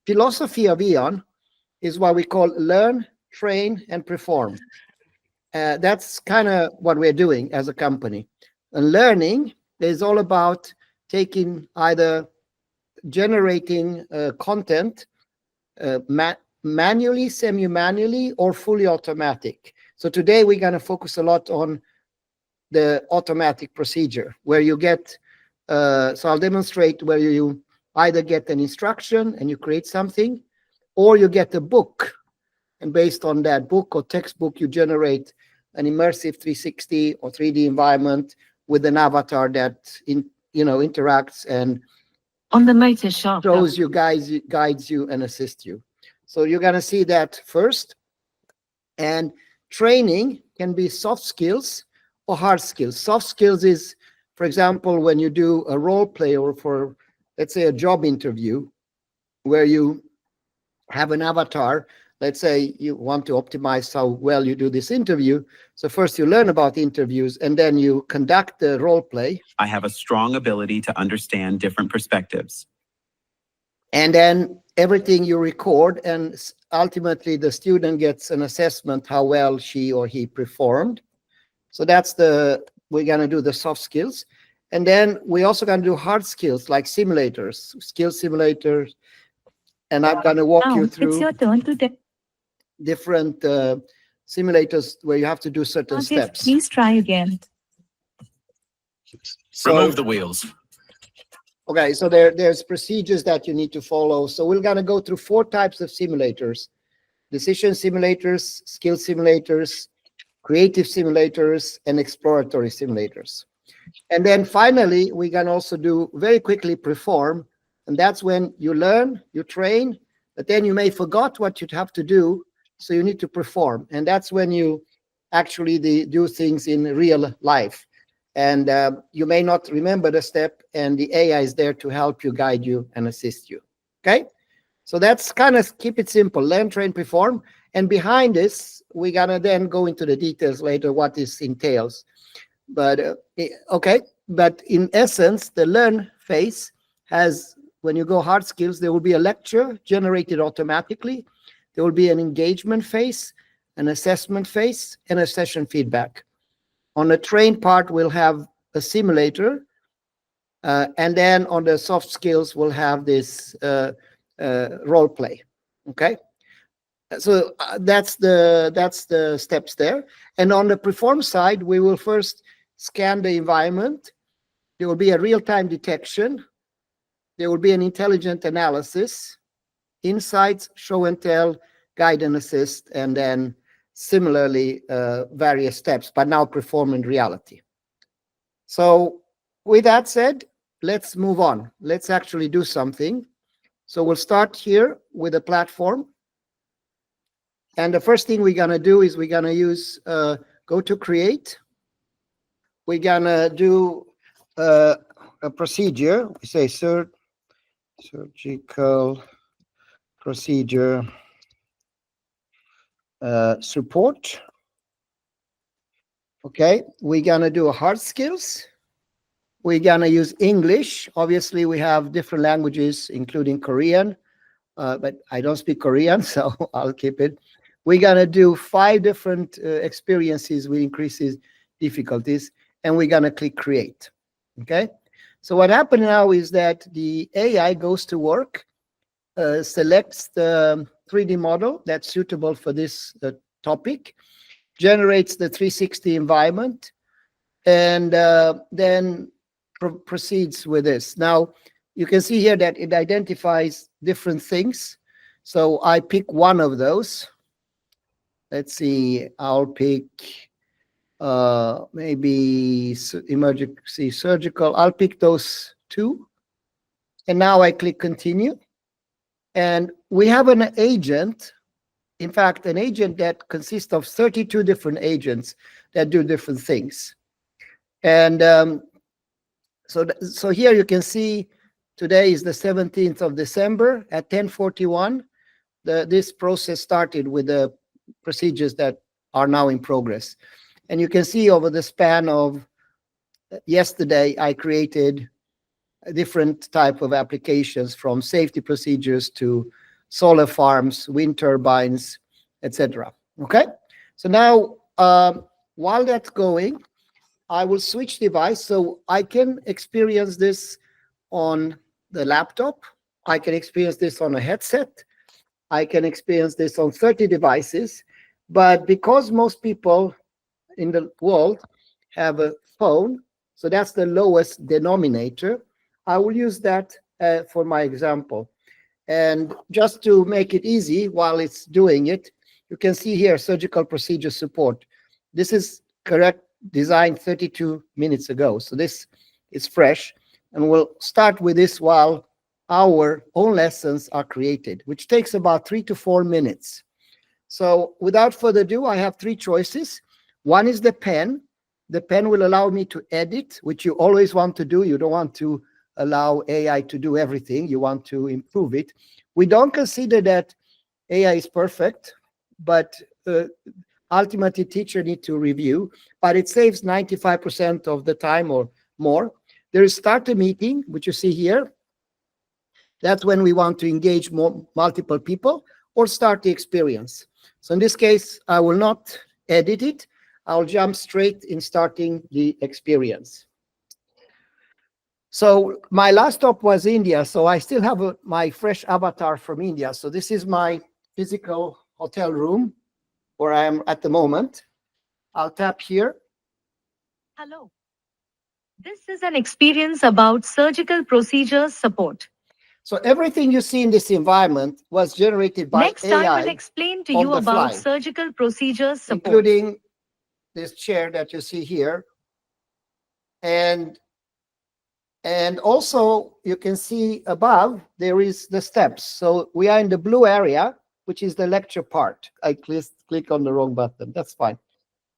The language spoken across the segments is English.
Philosophy of EON is what we call learn, train, and perform. That's kind of what we're doing as a company. And learning is all about taking either generating content manually, semi-manually, or fully automatic. So today we're going to focus a lot on the automatic procedure where you get, so I'll demonstrate where you either get an instruction and you create something, or you get a book, and based on that book or textbook, you generate an immersive 360 or 3D environment with an avatar that interacts and on the motor shaft shows you, guides you, and assists you. So you're going to see that first. And training can be soft skills or hard skills. Soft skills is, for example, when you do a role play or for, let's say, a job interview where you have an avatar. Let's say you want to optimize how well you do this interview. So first you learn about interviews and then you conduct the role play. I have a strong ability to understand different perspectives. And then everything you record, and ultimately the student gets an assessment how well she or he performed. So that's we're going to do the soft skills. And then we also going to do hard skills like simulators, skill simulators. And I'm going to walk you through it's your turn to different simulators where you have to do certain steps. Please try again. So, remove the wheels. Okay, so there's procedures that you need to follow. So we're going to go through 4 types of simulators: decision simulators, skill simulators, creative simulators, and exploratory simulators. And then finally, we can also do very quickly perform. And that's when you learn, you train, but then you may forgot what you'd have to do. So you need to perform. And that's when you actually do things in real life. And you may not remember the step, and the AI is there to help you, guide you, and assist you. Okay? So that's kind of keep it simple. Learn, train, perform. And behind this, we're going to then go into the details later, what this entails. But, okay. But in essence, the learn phase has, when you go hard skills, there will be a lecture generated automatically. There will be an engagement phase, an assessment phase, and a session feedback. On the train part, we'll have a simulator. And then on the soft skills, we'll have this role play. Okay? So that's the steps there. And on the perform side, we will first scan the environment. There will be a real-time detection. There will be an intelligent analysis, insights, show and tell, guide and assist, and then similarly various steps, but now perform in reality. So with that said, let's move on. Let's actually do something. So we'll start here with a platform. And the first thing we're going to do is we're going to use go to create. We're going to do a procedure. We say surgical procedure support. Okay, we're going to do a hard skills. We're going to use English. Obviously, we have different languages, including Korean, but I don't speak Korean, so I'll keep it. We're going to do 5 different experiences with increases difficulties, and we're going to click create. Okay, so what happened now is that the AI goes to work, selects the 3D model that's suitable for this topic, generates the 360 environment, and then proceeds with this. Now, you can see here that it identifies different things. So I pick one of those. Let's see, I'll pick maybe emergency surgical. I'll pick those 2. And now I click continue. And we have an agent, in fact, an agent that consists of 32 different agents that do different things. And so here you can see today is the 17th of December at 10:41. This process started with the procedures that are now in progress. And you can see over the span of yesterday, I created different type of applications, from safety procedures to solar farms, wind turbines, etc. Okay, so now while that's going, I will switch device so I can experience this on the laptop. I can experience this on a headset. I can experience this on 30 devices. But because most people in the world have a phone, so that's the lowest denominator, I will use that for my example. And just to make it easy while it's doing it, you can see here surgical procedure support. This is correct design 32 minutes ago. So this is fresh. And we'll start with this while our own lessons are created, which takes about 3 to 4 minutes. So without further ado, I have three choices. One is the pen. The pen will allow me to edit, which you always want to do. You don't want to allow AI to do everything. You want to improve it. We don't consider that AI is perfect, but ultimately teacher need to review, but it saves 95% of the time or more. There is start a meeting, which you see here. That's when we want to engage multiple people or start the experience. So in this case, I will not edit it. I'll jump straight in starting the experience. So my last stop was India. So I still have my fresh avatar from India. So this is my physical hotel room where I am at the moment. I'll tap here. Hello. This is an experience about surgical procedures support. So everything you see in this environment was generated by Next, I will AI, explain to on you the about fly, surgical procedures support. including this chair that you see here. And also you can see above there is the steps. So we are in the blue area, which is the lecture part. I click on the wrong button. That's fine.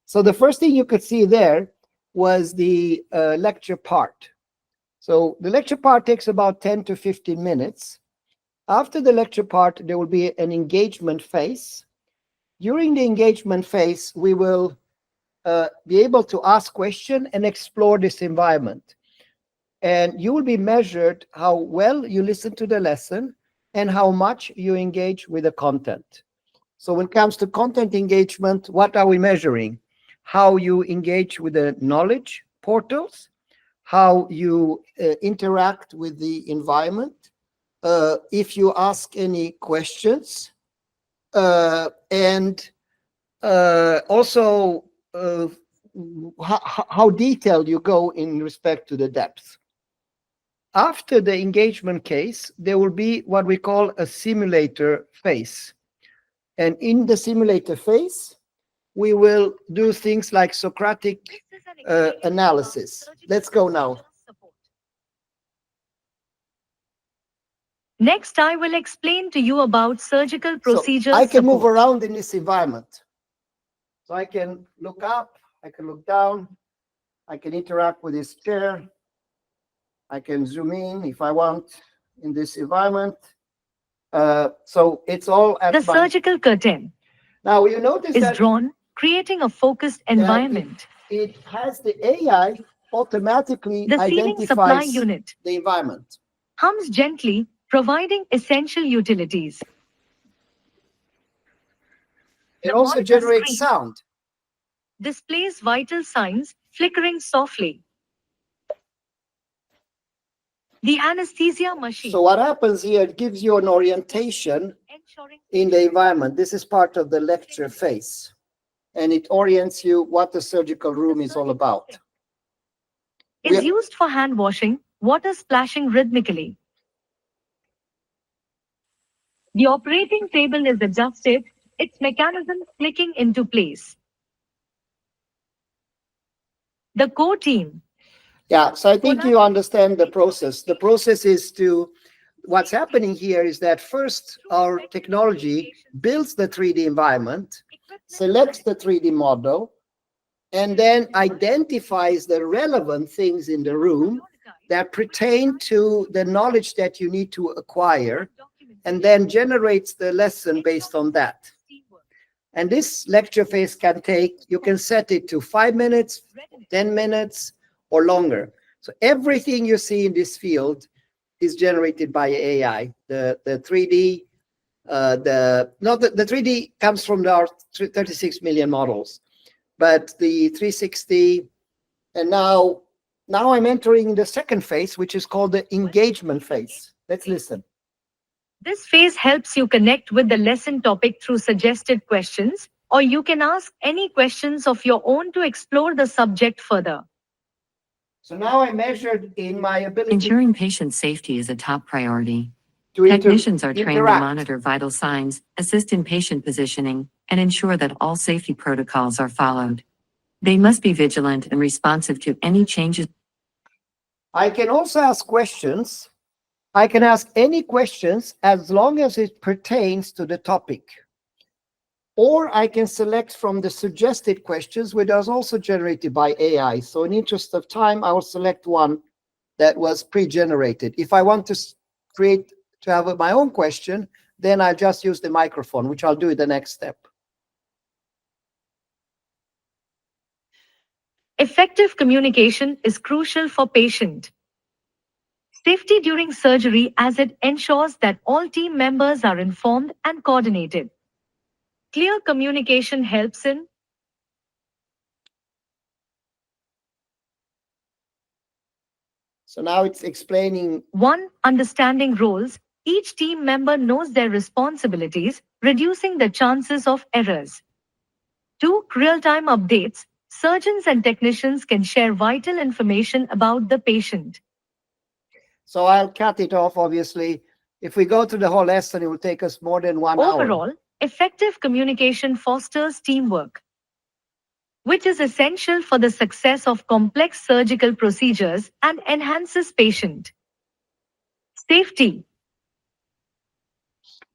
So the first thing you could see there was the lecture part. So the lecture part takes about 10 to 15 minutes. After the lecture part, there will be an engagement phase. During the engagement phase, we will be able to ask questions and explore this environment. And you will be measured how well you listen to the lesson and how much you engage with the content. So when it comes to content engagement, what are we measuring? How you engage with the knowledge portals, how you interact with the environment, if you ask any questions, and also how detailed you go in respect to the depth. After the engagement case, there will be what we call a simulator phase. And in the simulator phase, we will do things like Socratic analysis. Let's go now. Next, I will explain to you about surgical procedures So I can move support. around in this environment. So I can look up, I can look down, I can interact with this chair, I can zoom in if I want in this environment. So it's all at The surgical curtain Now you notice is that drawn, creating a focused environment. it has the AI automatically The ceiling supply identifies unit the environment. hums gently, providing essential utilities. It The also monitor generates screen sound. displays vital signs, flickering softly. The anesthesia machine, So what happens here, it gives you an orientation ensuring in the environment. This is part of the lecture phase. And it orients you what the surgical room is all about. is used for hand washing, water splashing rhythmically. The operating table is adjusted, its mechanism clicking into place. The core team. Yeah, so I think you understand the process. The process is what's happening here is that first our technology builds the 3D environment, selects the 3D model, and then identifies the relevant things in the room that pertain to the knowledge that you need to acquire, and then generates the lesson based on that. And this lecture phase you can set it to 5 minutes, 10 minutes, or longer. So everything you see in this field is generated by AI. The 3D, the 3D comes from our 36 million models, but the 360, and now I'm entering the second phase, which is called the engagement phase. Let's listen. This phase helps you connect with the lesson topic through suggested questions, or you can ask any questions of your own to explore the subject further. So now I measured in my ability Ensuring patient safety is a top priority. to Technicians are trained to interact. monitor vital signs, assist in patient positioning, and ensure that all safety protocols are followed. They must be vigilant and responsive to any changes. I can also ask questions. I can ask any questions as long as it pertains to the topic. Or I can select from the suggested questions, which is also generated by AI. So in interest of time, I will select one that was pre-generated. If I want to have my own question, then I'll just use the microphone, which I'll do in the next step. Effective communication is crucial for patient safety during surgery, as it ensures that all team members are informed and coordinated. Clear communication helps in So now it's explaining. 1. Understanding roles. Each team member knows their responsibilities, reducing the chances of errors. 2. Real-time updates. Surgeons and technicians can share vital information about the patient. So I'll cut it off, obviously. If we go through the whole lesson, it will take us more than 1 hour. Overall, effective communication fosters teamwork, which is essential for the success of complex surgical procedures and enhances patient safety.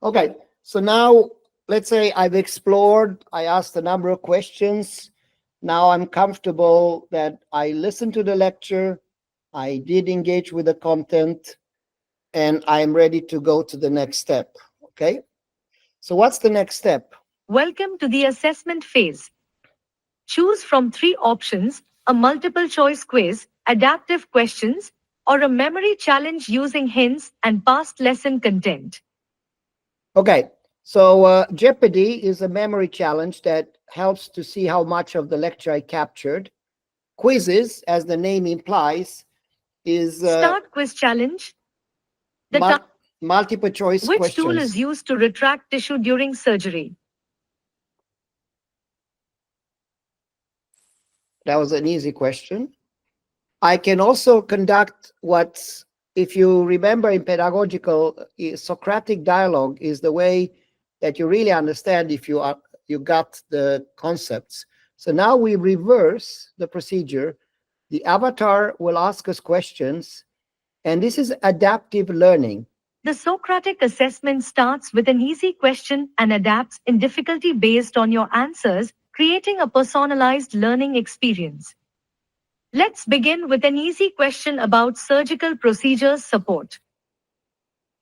Okay, so now let's say I've explored, I asked a number of questions. Now I'm comfortable that I listened to the lecture, I did engage with the content, and I'm ready to go to the next step. Okay, so what's the next step? Welcome to the assessment phase. Choose from 3 options: a multiple choice quiz, adaptive questions, or a memory challenge using hints and past lesson content. Okay, so Jeopardy is a memory challenge that helps to see how much of the lecture I captured. Quizzes, as the name implies, is Start quiz challenge. The multiple choice Which questions. tool is used to retract tissue during surgery? That was an easy question. I can also conduct what's, if you remember in pedagogical, Socratic dialogue is the way that you really understand if you got the concepts. So now we reverse the procedure. The avatar will ask us questions, and this is adaptive learning. The Socratic assessment starts with an easy question and adapts in difficulty based on your answers, creating a personalized learning experience. Let's begin with an easy question about surgical procedures support.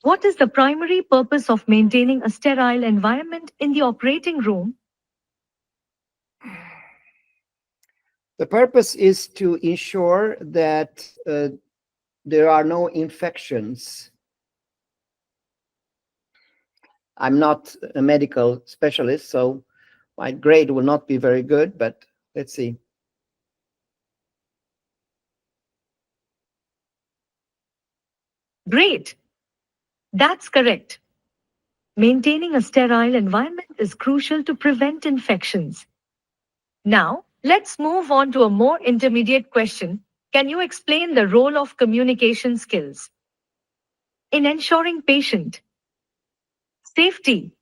What is the primary purpose of maintaining a sterile environment in the operating room? The purpose is to ensure that there are no infections. I'm not a medical specialist, so my grade will not be very good, but let's see. Great. That's correct. Maintaining a sterile environment is crucial to prevent infections. Now, let's move on to a more intermediate question. Can you explain the role of communication skills in ensuring patient safety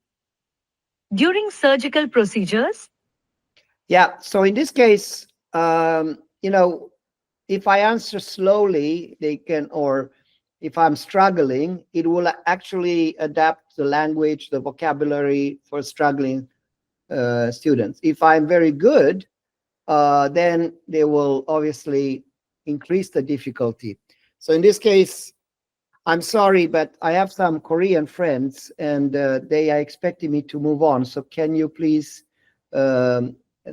during surgical procedures? Yeah, so in this case, if I answer slowly, they can, or if I'm struggling, it will actually adapt the language, the vocabulary for struggling students. If I'm very good, then they will obviously increase the difficulty. So in this case, I'm sorry, but I have some Korean friends and they are expecting me to move on. So can you please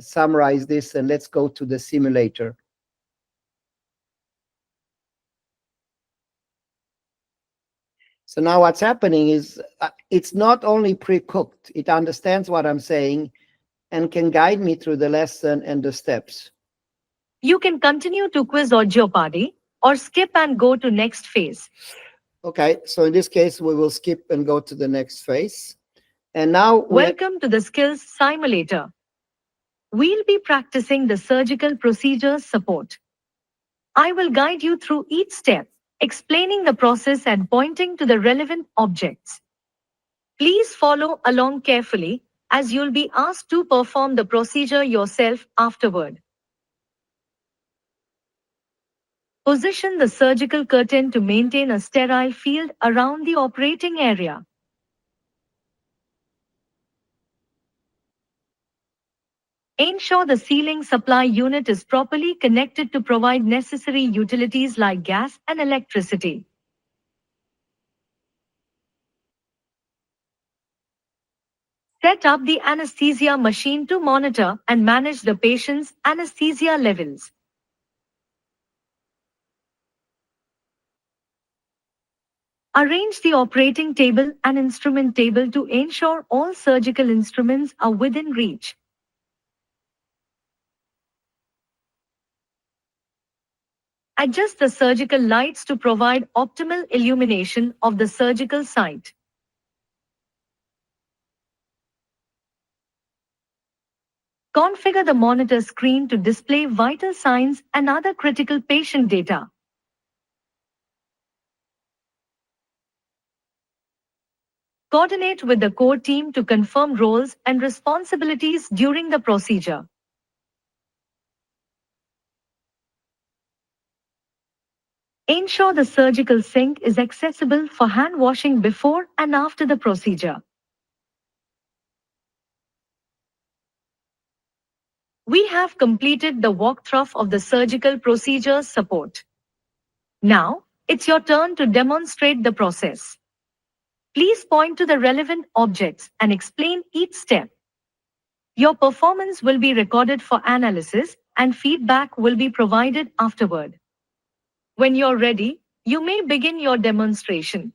summarize this and let's go to the simulator. So now what's happening is it's not only pre-cooked, it understands what I'm saying and can guide me through the lesson and the steps. You can continue to quiz or jeopardy, or skip and go to next phase. Okay, so in this case, we will skip and go to the next phase. And now Welcome to the Skills Simulator. We'll be practicing the surgical procedures support. I will guide you through each step, explaining the process and pointing to the relevant objects. Please follow along carefully, as you'll be asked to perform the procedure yourself afterward. Position the surgical curtain to maintain a sterile field around the operating area. Ensure the sealing supply unit is properly connected to provide necessary utilities like gas and electricity. Set up the anesthesia machine to monitor and manage the patient's anesthesia levels. Arrange the operating table and instrument table to ensure all surgical instruments are within reach. Adjust the surgical lights to provide optimal illumination of the surgical site. Configure the monitor screen to display vital signs and other critical patient data. Coordinate with the core team to confirm roles and responsibilities during the procedure. Ensure the surgical sink is accessible for hand washing before and after the procedure. We have completed the walkthrough of the surgical procedures support. Now, it's your turn to demonstrate the process. Please point to the relevant objects and explain each step. Your performance will be recorded for analysis and feedback will be provided afterward. When you're ready, you may begin your demonstration.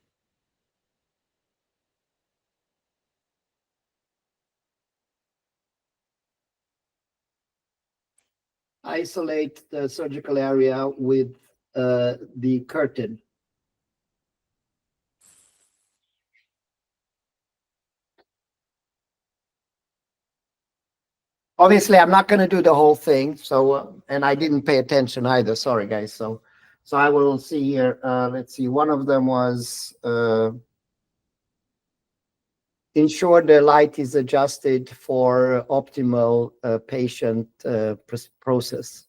isolate the surgical area with the curtain. Obviously, I'm not going to do the whole thing. So, and I didn't pay attention either. Sorry, guys. So I will see here. Let's see. One of them was ensure the light is adjusted for optimal patient process.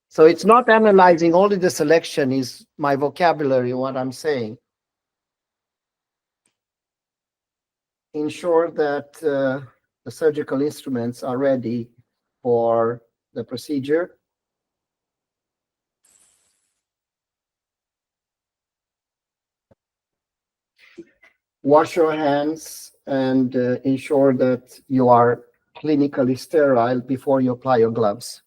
So it's not analyzing, only the selection is my vocabulary, what I'm saying. Ensure that the surgical instruments are ready for the procedure. Wash your hands and ensure that you are clinically sterile before you apply your gloves.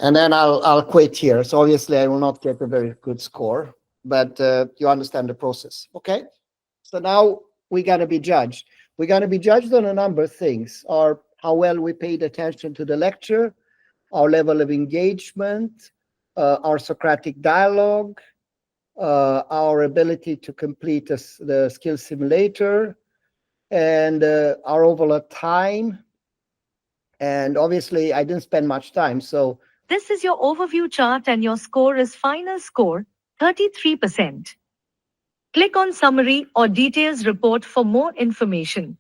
And then I'll quit here. So obviously I will not get a very good score, but you understand the process. Okay. So now we're going to be judged. We're going to be judged on a number of things: or how well we paid attention to the lecture, our level of engagement, our Socratic dialogue, our ability to complete the skill simulator, and our overall time. And obviously I didn't spend much time. So this is your overview chart and your score is final score, 33%. Click on Summary or Details Report for more information.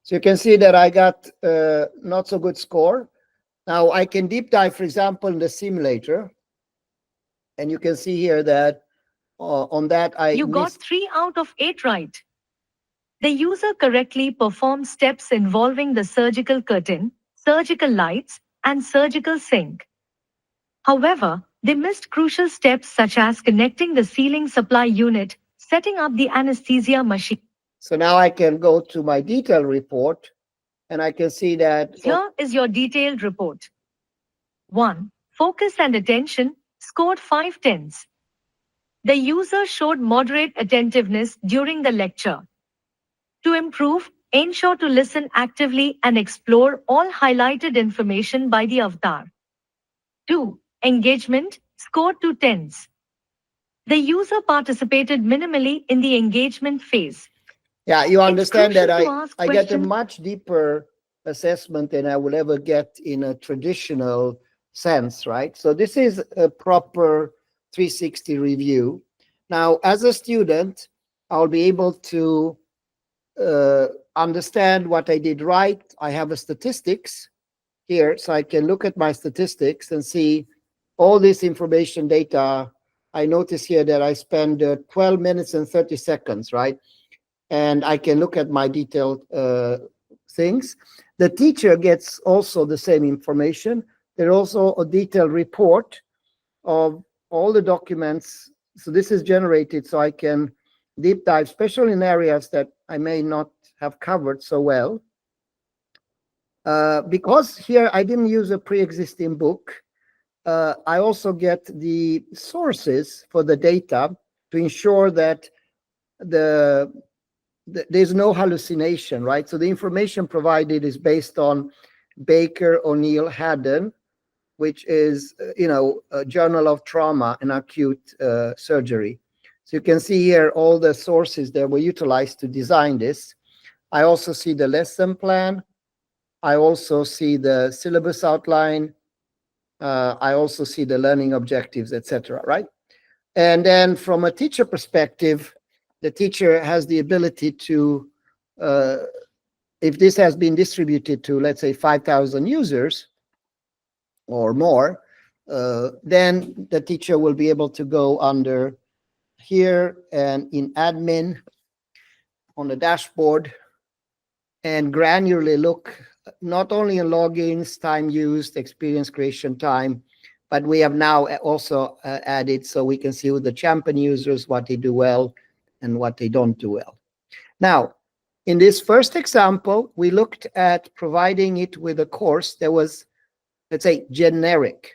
So you can see that I got not so good score. Now I can deep dive, for example, in the simulator. And you can see here that on that You got 3 out of 8 right. The user correctly performed steps involving the surgical curtain, surgical lights, and surgical sink. However, they missed crucial steps such as connecting the sealing supply unit, setting up the anesthesia machine. So now I can go to my detailed report and I can see that Here is your detailed report. 1. focus and attention, scored 5 tens. The user showed moderate attentiveness during the lecture. To improve, ensure to listen actively and explore all highlighted information by the avatar. 2. Engagement, scored 2 tens. The user participated minimally in the engagement phase. Yeah, you understand that crucial to ask I get a questions. much deeper assessment than I will ever get in a traditional sense, right? So this is a proper 360 review. Now, as a student, I'll be able to understand what I did right. I have a statistics here, so I can look at my statistics and see all this information data. I notice here that I spend 12 minutes and 30 seconds, right? And I can look at my detailed things. The teacher gets also the same information. There's also a detailed report of all the documents. So this is generated so I can deep dive, especially in areas that I may not have covered so well. Because here I didn't use a pre-existing book, I also get the sources for the data to ensure that there's no hallucination, right? So the information provided is based on Baker, O'Neill, Haddon, which is, a Journal of Trauma and Acute Surgery. So you can see here all the sources that were utilized to design this. I also see the lesson plan. I also see the syllabus outline. I also see the learning objectives, etc., right? And then from a teacher perspective, the teacher has the ability to, if this has been distributed to, let's say, 5,000 users or more, then the teacher will be able to go under here and in admin on the dashboard and granularly look not only in logins, time used, experience creation time, but we have now also added so we can see who the champion users, what they do well and what they don't do well. Now, in this first example, we looked at providing it with a course that was, let's say, generic.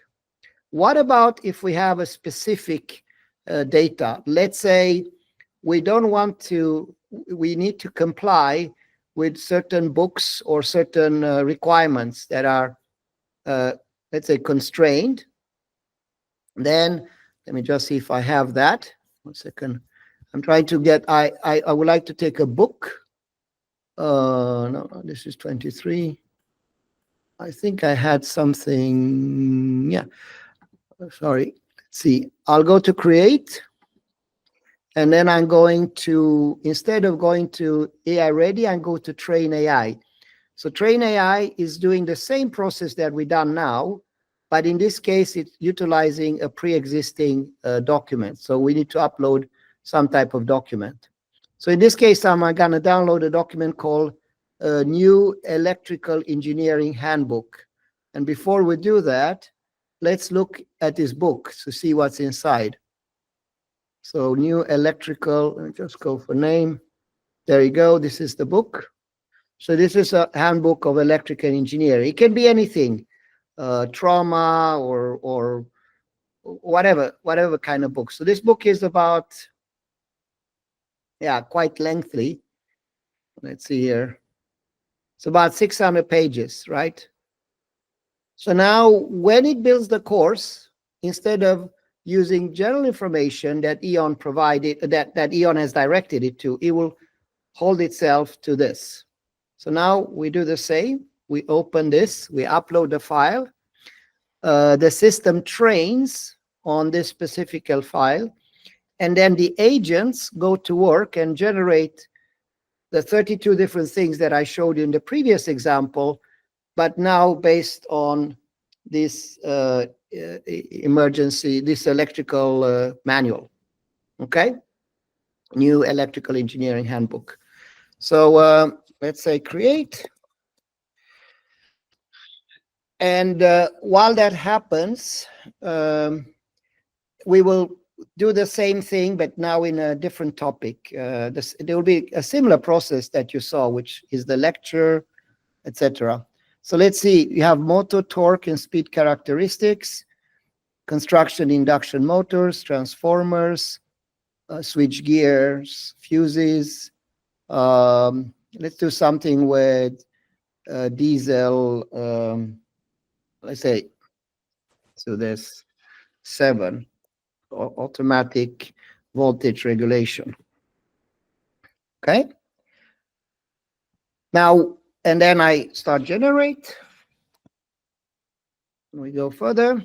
What about if we have a specific data? Let's say we don't want to, we need to comply with certain books or certain requirements that are, let's say, constrained. Then let me just see if I have that. 1 second. I'm trying to get, I would like to take a book. No, this is 23. I think I had something. Yeah, sorry. Let's see. I'll go to create. And then I'm going to, instead of going to AI ready, I'm going to train AI. So train AI is doing the same process that we done now, but in this case, it's utilizing a pre-existing document. So we need to upload some type of document. So in this case, I'm going to download a document called New Electrical Engineering Handbook. And before we do that, let's look at this book to see what's inside. So New Electrical, let me just go for name. There you go. This is the book. So this is a handbook of electrical engineering. It can be anything, trauma or whatever kind of book. So this book is about, yeah, quite lengthy. Let's see here. It's about 600 pages, right? So now when it builds the course, instead of using general information that EON provided, that EON has directed it to, it will hold itself to this. So now we do the same. We open this, we upload the file. The system trains on this specific file, and then the agents go to work and generate the 32 different things that I showed you in the previous example, but now based on this this electrical manual, okay? New Electrical Engineering Handbook. So let's say create. And while that happens, we will do the same thing, but now in a different topic. There will be a similar process that you saw, which is the lecture, etc. So let's see, you have motor, torque, and speed characteristics. construction induction motors, transformers, switch gears, fuses. Let's do something with diesel, let's say, so there's 7, automatic voltage regulation. Okay. Now, and then I start generate. We go further.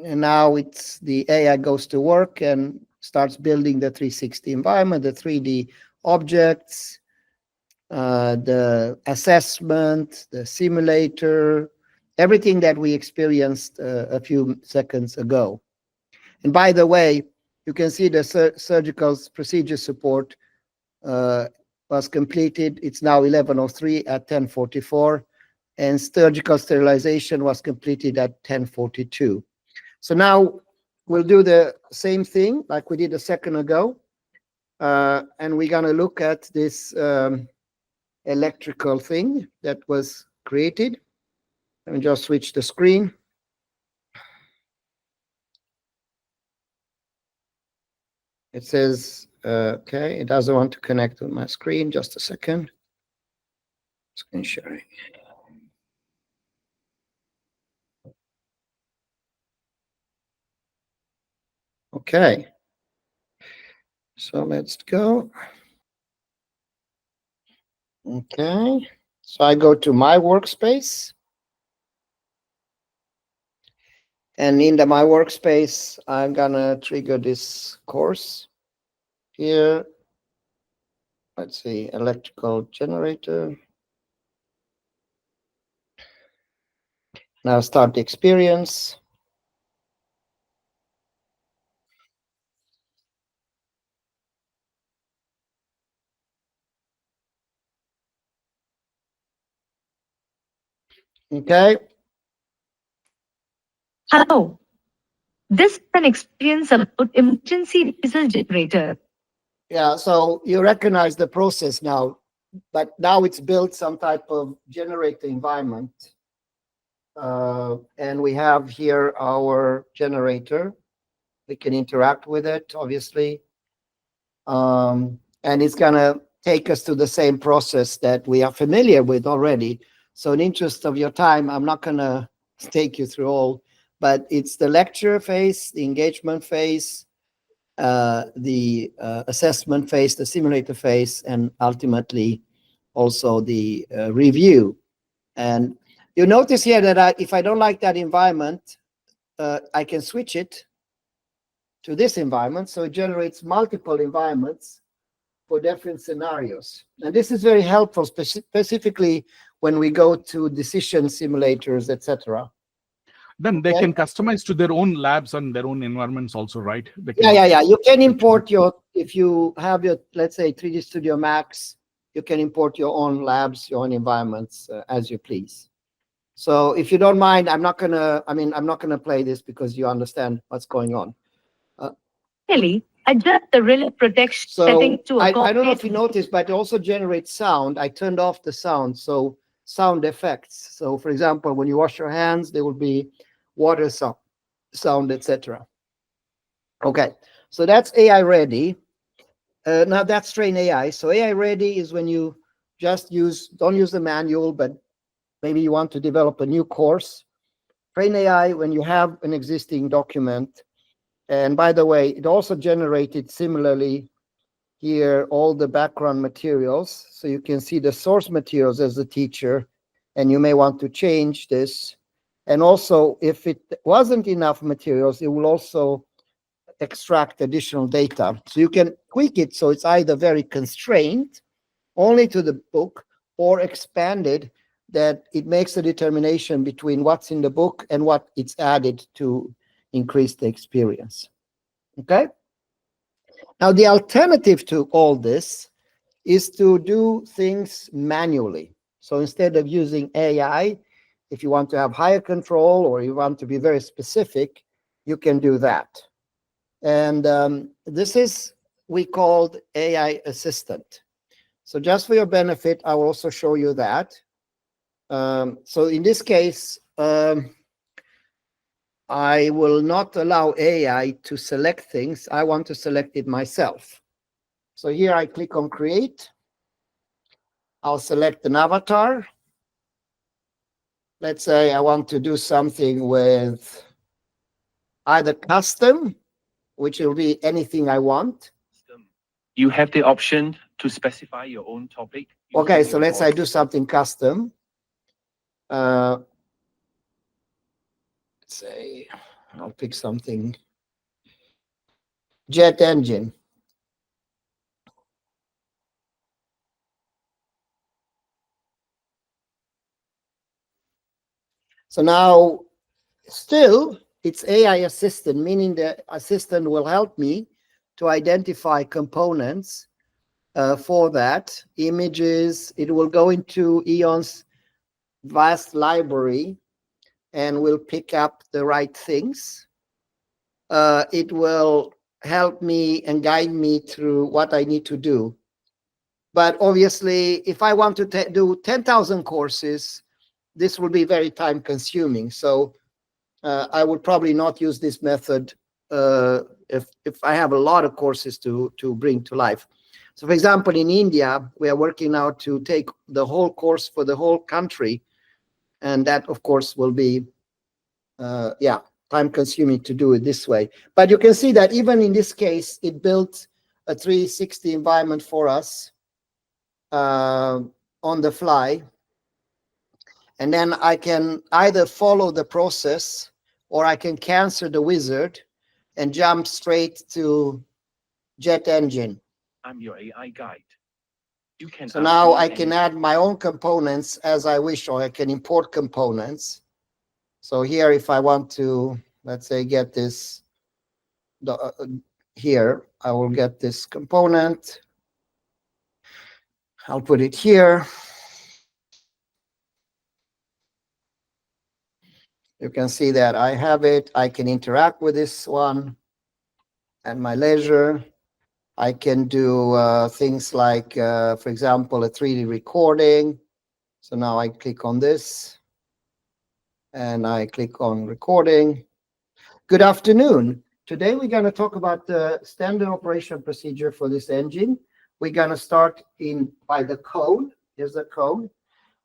And now it's the AI goes to work and starts building the 360 environment, the 3D objects, the assessment, the simulator, everything that we experienced a few seconds ago. And by the way, you can see the surgical procedure support was completed. It's now 11:03 at 10:44, and surgical sterilization was completed at 10:42. So now we'll do the same thing like we did a second ago, and we're going to look at this electrical thing that was created. Let me just switch the screen. It says, okay, it doesn't want to connect with my screen. Just a second. Screen sharing. Okay. So let's go. Okay. So I go to my workspace. And in my workspace, I'm gonna trigger this course here. Let's see, electrical generator. Now start the experience. Okay. Hello. This is an experience about emergency diesel generator. Yeah, so you recognize the process now, but now it's built some type of generator environment. And we have here our generator. We can interact with it, obviously. And it's going to take us to the same process that we are familiar with already. So in interest of your time, I'm not going to take you through all, but it's the lecture phase, the engagement phase, the assessment phase, the simulator phase, and ultimately also the review. And you notice here that if I don't like that environment, I can switch it to this environment. So it generates multiple environments for different scenarios. And this is very helpful, specifically when we go to decision simulators, etc. Then they can customize to their own labs and their own environments also, right? Yeah. You can import if you have your, let's say, 3D Studio Max, you can import your own labs, your own environments as you please. So if you don't mind, I'm not gonna play this because you understand what's going on. Really, adjust the relay protection setting to I don't know if you noticed, but it also generates sound. I turned off the sound, so sound effects. So for example, when you wash your hands, there will be water sound, etc. Okay, so that's AI ready. Now that's train AI. So AI ready is when you just don't use the manual, but maybe you want to develop a new course. Train AI when you have an existing document. And by the way, it also generated similarly here all the background materials. So you can see the source materials as a teacher, and you may want to change this. And also, if it wasn't enough materials, it will also extract additional data. So you can tweak it so it's either very constrained only to the book or expanded that it makes a determination between what's in the book and what it's added to increase the experience. Okay? Now, the alternative to all this is to do things manually. So instead of using AI, if you want to have higher control or you want to be very specific, you can do that. And this is we called AI assistant. So just for your benefit, I will also show you that. So in this case, I will not allow AI to select things. I want to select it myself. So here I click on create. I'll select an avatar. Let's say I want to do something with either custom, which will be anything I want. You have the option to specify your own topic. Okay, using so your let's say I voice. do something custom. Let's say I'll pick something. Jet engine. So now still it's AI assistant, meaning the assistant will help me to identify components for that, images. It will go into EON's vast library and will pick up the right things. It will help me and guide me through what I need to do. But obviously, if I want to do 10,000 courses, this will be very time consuming. So I would probably not use this method if I have a lot of courses to bring to life. So for example, in India, we are working now to take the whole course for the whole country. And that, of course, will be, time consuming to do it this way. But you can see that even in this case, it built a 360 environment for us on the fly. And then I can either follow the process or I can cancel the wizard and jump straight to jet engine. I'm your AI guide. You can So ask now me I can anything. add my own components as I wish, or I can import components. So here, if I want to, let's say, get this here, I will get this component. I'll put it here. You can see that I have it. I can interact with this one at my leisure. I can do things like, for example, a 3D recording. So now I click on this and I click on recording. Good afternoon. Today we're going to talk about the standard operation procedure for this engine. We're going to start by the code. Here's the code.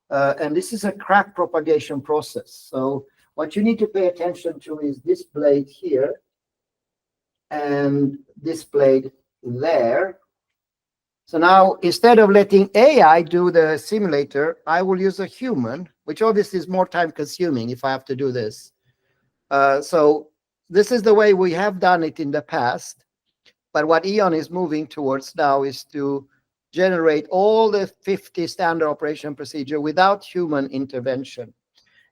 And this is a crack propagation process. So what you need to pay attention to is this blade here and this blade there. So now, instead of letting AI do the simulator, I will use a human, which obviously is more time consuming if I have to do this. So this is the way we have done it in the past. But what EON is moving towards now is to generate all the 50 standard operation procedure without human intervention.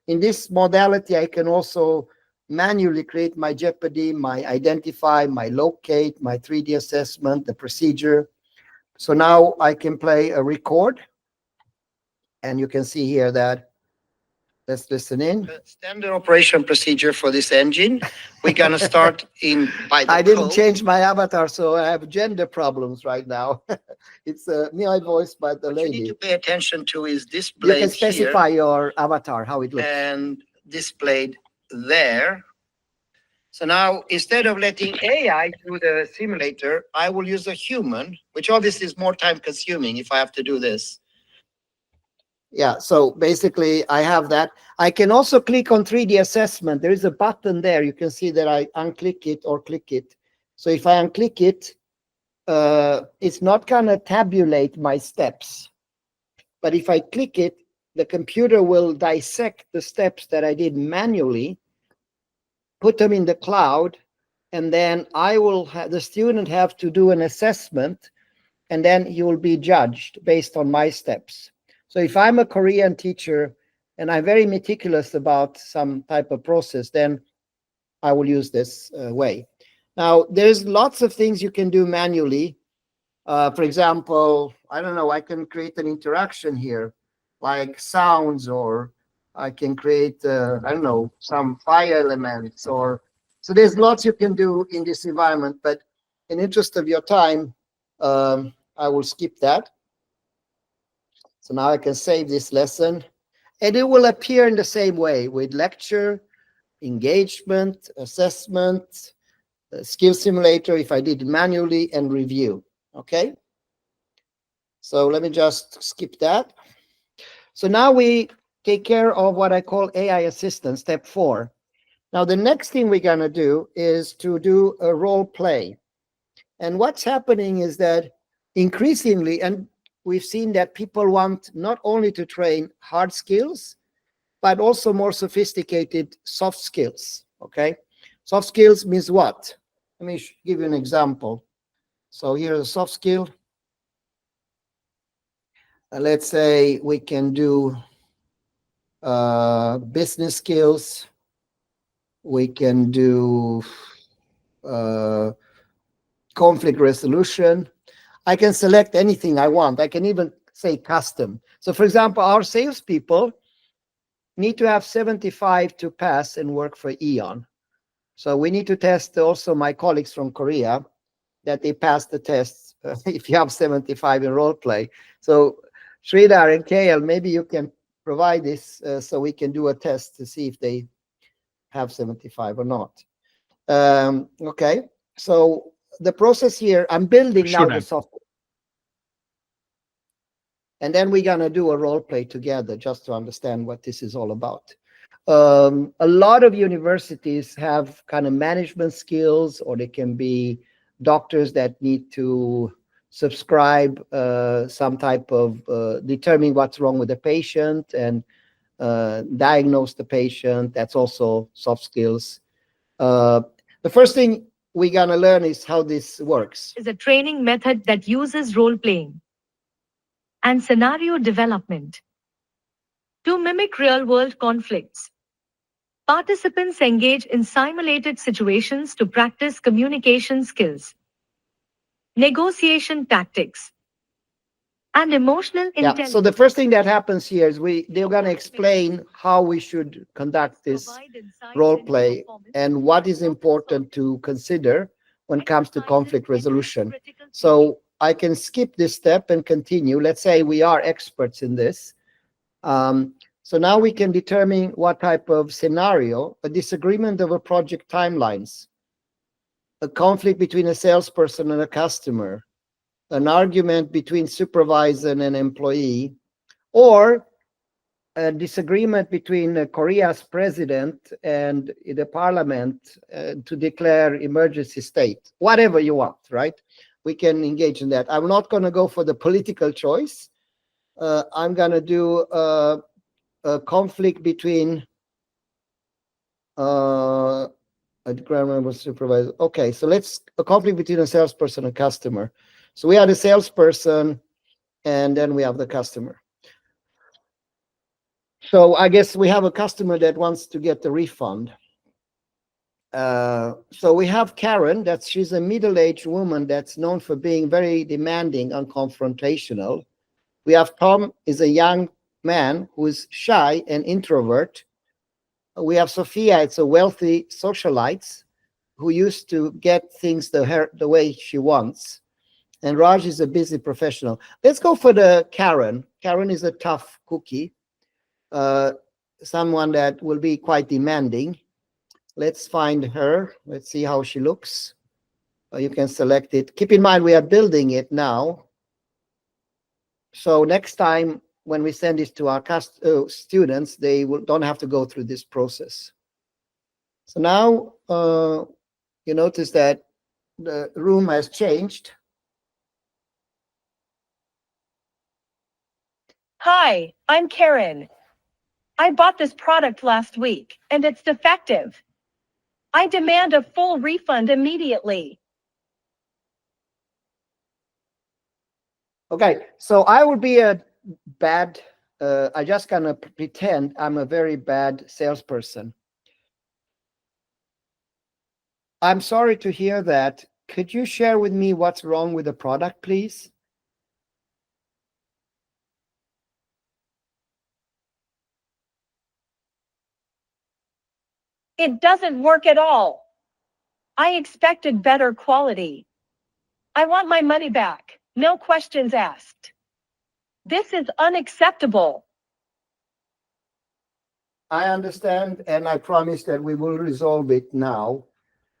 In this modality, I can also manually create my Jeopardy, my identify, my locate, my 3D assessment, the procedure. So now I can play a record, and you can see here that, let's listen in. The standard operation procedure for this engine. We're going to start by the I didn't change my avatar, so I have gender problems right now. It's my voice, but the lady. What you need to pay attention to is this blade. You can specify your avatar, how it looks. And this blade there. So now, instead of letting AI do the simulator, I will use a human, which obviously is more time consuming if I have to do this. Yeah, so basically I have that. I can also click on 3D assessment. There is a button there. You can see that I unclick it or click it. So if I unclick it, it's not going to tabulate my steps. But if I click it, the computer will dissect the steps that I did manually, put them in the cloud, and then the student have to do an assessment, and then he will be judged based on my steps. So if I'm a Korean teacher and I'm very meticulous about some type of process, then I will use this way. Now, there's lots of things you can do manually. For example, I don't know, I can create an interaction here, like sounds, or I can create, I don't know, some fire elements, or so there's lots you can do in this environment, but in interest of your time, I will skip that. So now I can save this lesson. And it will appear in the same way with lecture, engagement, assessment, skill simulator if I did it manually, and review. Okay. So let me just skip that. So now we take care of what I call AI assistant, step 4. Now the next thing we're going to do is to do a role play. And what's happening is that increasingly, and we've seen that people want not only to train hard skills, but also more sophisticated soft skills. Okay. Soft skills means what? Let me give you an example. So here's a soft skill. Let's say we can do business skills. We can do conflict resolution. I can select anything I want. I can even say custom. So for example, our salespeople need to have 75 to pass and work for EON. So we need to test also my colleagues from Korea that they pass the tests if you have 75 in role play. So Sridhar and KL, maybe you can provide this so we can do a test to see if they have 75 or not. Okay, so the process here, I'm building now the software. And then we're going to do a role play together just to understand what this is all about. A lot of universities have kind of management skills, or they can be doctors that need to subscribe some type of determine what's wrong with the patient and diagnose the patient. That's also soft skills. The first thing we're going to learn is how this works. Is a training method that uses role-playing and scenario development to mimic real-world conflicts. Participants engage in simulated situations to practice communication skills, negotiation tactics, and emotional intelligence. So the first thing that happens here is they're going to explain how we should conduct this role play and what is important to consider when it comes to conflict resolution. So I can skip this step and continue. Let's say we are experts in this. So now we can determine what type of scenario: a disagreement over project timelines, a conflict between a salesperson and a customer, an argument between supervisor and an employee, or a disagreement between Korea's president and the parliament to declare emergency state. Whatever you want, right? We can engage in that. I'm not going to go for the political choice. I'm going to do a conflict between a grammar supervisor. Okay, so a conflict between a salesperson and customer. So we have the salesperson, and then we have the customer. So I guess we have a customer that wants to get the refund. So we have Karen, she's a middle-aged woman that's known for being very demanding and confrontational. We have Tom, is a young man who is shy and introvert. We have Sophia, it's a wealthy socialite who used to get things the way she wants. And Raj is a busy professional. Let's go for the Karen. Karen is a tough cookie, someone that will be quite demanding. Let's find her. Let's see how she looks. You can select it. Keep in mind, we are building it now. So next time when we send this to our students, they don't have to go through this process. So now you notice that the room has changed. Hi, I'm Karen. I bought this product last week and it's defective. I demand a full refund immediately. Okay, so I would be a bad, I just gonna pretend I'm a very bad salesperson. I'm sorry to hear that. Could you share with me what's wrong with the product, please? It doesn't work at all. I expected better quality. I want my money back. No questions asked. This is unacceptable. I understand, and I promise that we will resolve it now.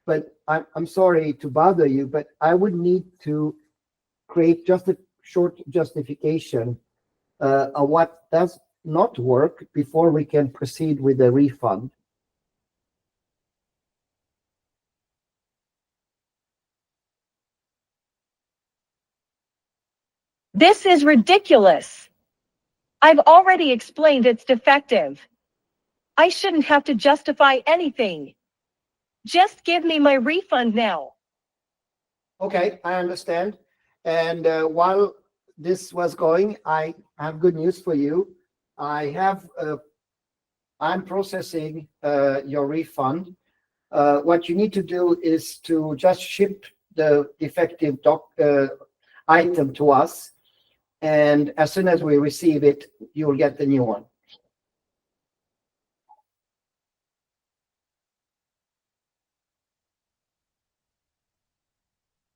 But I'm sorry to bother you, but I would need to create just a short justification of what does not work before we can proceed with the refund. This is ridiculous. I've already explained it's defective. I shouldn't have to justify anything. Just give me my refund now. Okay, I understand. And while this was going, I have good news for you. I'm processing your refund. What you need to do is to just ship the defective item to us, and as soon as we receive it, you'll get the new one.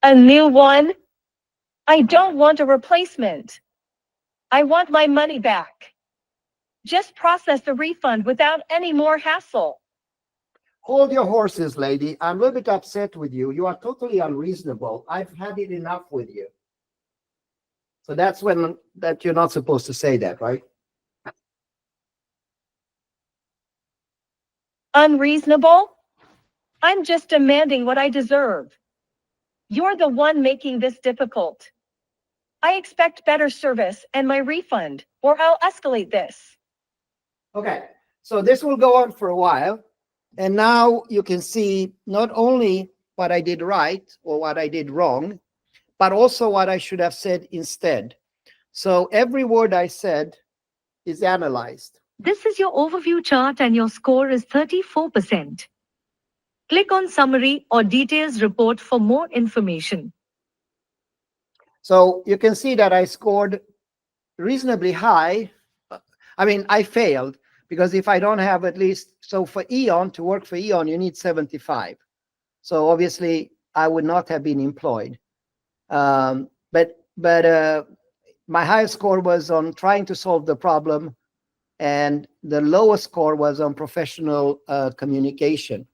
A new one? I don't want a replacement. I want my money back. Just process the refund without any more hassle. Hold your horses, lady. I'm a little bit upset with you. You are totally unreasonable. I've had it enough with you. So that's when that you're not supposed to say that, right? Unreasonable? I'm just demanding what I deserve. You're the one making this difficult. I expect better service and my refund, or I'll escalate this. Okay, so this will go on for a while. And now you can see not only what I did right or what I did wrong, but also what I should have said instead. So every word I said is analyzed. This is your overview chart and your score is 34%. Click on Summary or Details Report for more information. So you can see that I scored reasonably high. I mean, I failed because if I don't have at least, so for EON, to work for EON, you need 75. So obviously I would not have been employed. But my highest score was on trying to solve the problem, and the lowest score was on professional communication.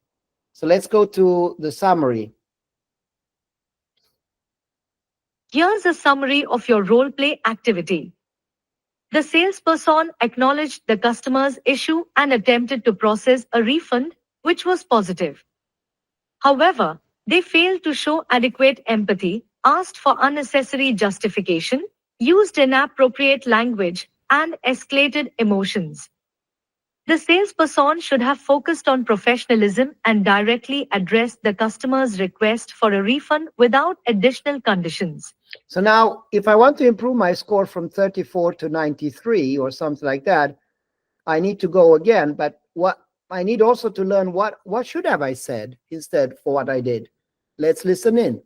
So let's go to the summary. Here's a summary of your role play activity. The salesperson acknowledged the customer's issue and attempted to process a refund, which was positive. However, they failed to show adequate empathy, asked for unnecessary justification, used inappropriate language, and escalated emotions. The salesperson should have focused on professionalism and directly addressed the customer's request for a refund without additional conditions. So now, if I want to improve my score from 34 to 93 or something like that, I need to go again. But what I need also to learn what should have I said instead for what I did. Let's listen in.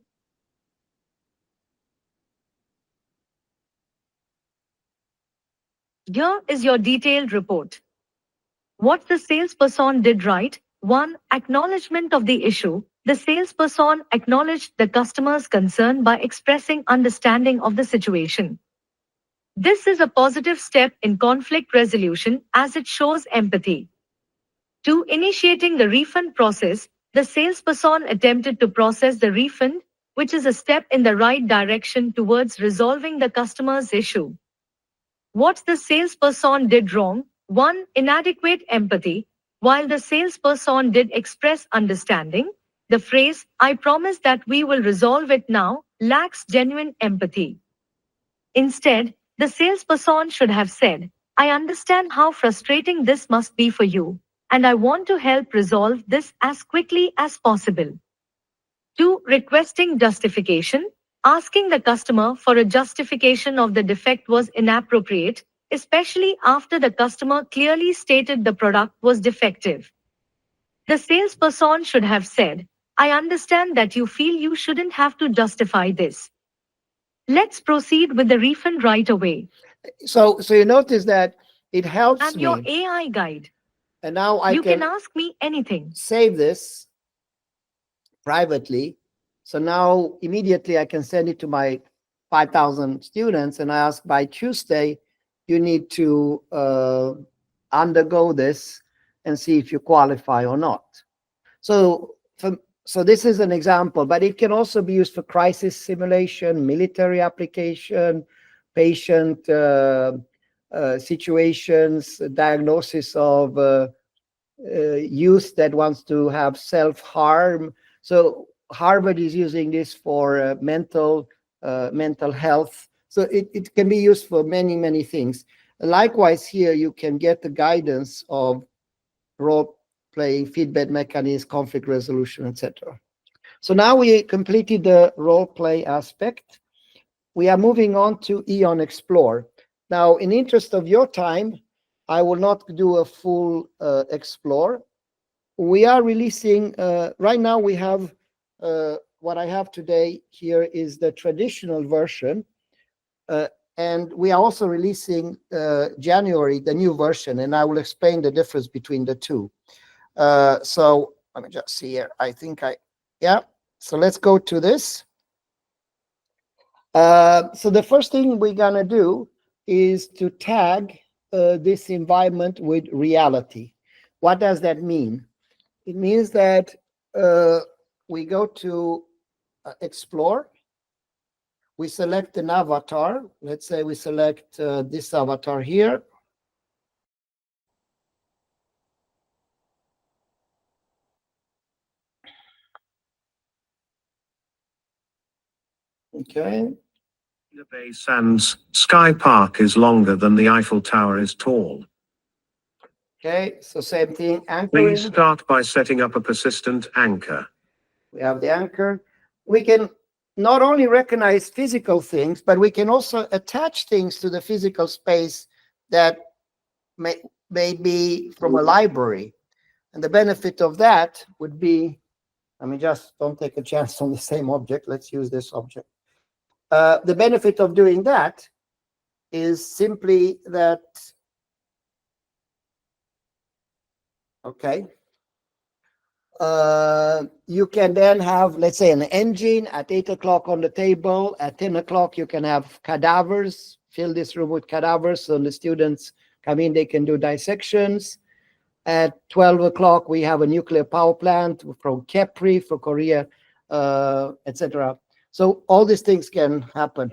Here is your detailed report. What the salesperson did right: 1. Acknowledgement of the issue. The salesperson acknowledged the customer's concern by expressing understanding of the situation. This is a positive step in conflict resolution as it shows empathy. 2. Initiating the refund process. The salesperson attempted to process the refund, which is a step in the right direction towards resolving the customer's issue. What the salesperson did wrong: 1. Inadequate empathy. While the salesperson did express understanding, the phrase, "I promise that we will resolve it now," lacks genuine empathy. Instead, the salesperson should have said, "I understand how frustrating this must be for you, and I want to help resolve this as quickly as possible." 2. Requesting justification. Asking the customer for a justification of the defect was inappropriate, especially after the customer clearly stated the product was defective. The salesperson should have said, "I understand that you feel you shouldn't have to justify this. Let's proceed with the refund right away." So you notice that it helps I'm me. your AI guide. And now You can ask me anything. save this privately. So now immediately I can send it to my 5,000 students and I ask, by Tuesday, you need to undergo this. and see if you qualify or not. So, so this is an example, but it can also be used for crisis simulation, military application, patient situations, diagnosis of youth that wants to have self-harm. So Harvard is using this for mental health. So it can be used for many, many things. Likewise, here you can get the guidance of role-playing, feedback mechanisms, conflict resolution, etc. So now we completed the role-play aspect. We are moving on to EON Explore. Now, in interest of your time, I will not do a full Explore. We are releasing, right now we have, what I have today here is the traditional version. And we are also releasing January, the new version, and I will explain the difference between the two. So let me just see here. I think yeah. So let's go to this. So the first thing we're gonna do is to tag this environment with reality. What does that mean? It means that we go to Explore. We select an avatar. Let's say we select this avatar here. Okay. The Bay Sands Sky Park is longer than the Eiffel Tower is tall. Okay, so same thing, Please anchoring. start by setting up a persistent anchor. We have the anchor. We can not only recognize physical things, but we can also attach things to the physical space that may be from a library. And the benefit of that would be, I mean, just don't take a chance on the same object. Let's use this object. The benefit of doing that is simply that, okay, you can then have, let's say, an engine at 8 o'clock on the table. At 10 o'clock, you can have cadavers, fill this room with cadavers. So the students come in, they can do dissections. At 12 o'clock, we have a nuclear power plant from Kepri for Korea, etc. So all these things can happen.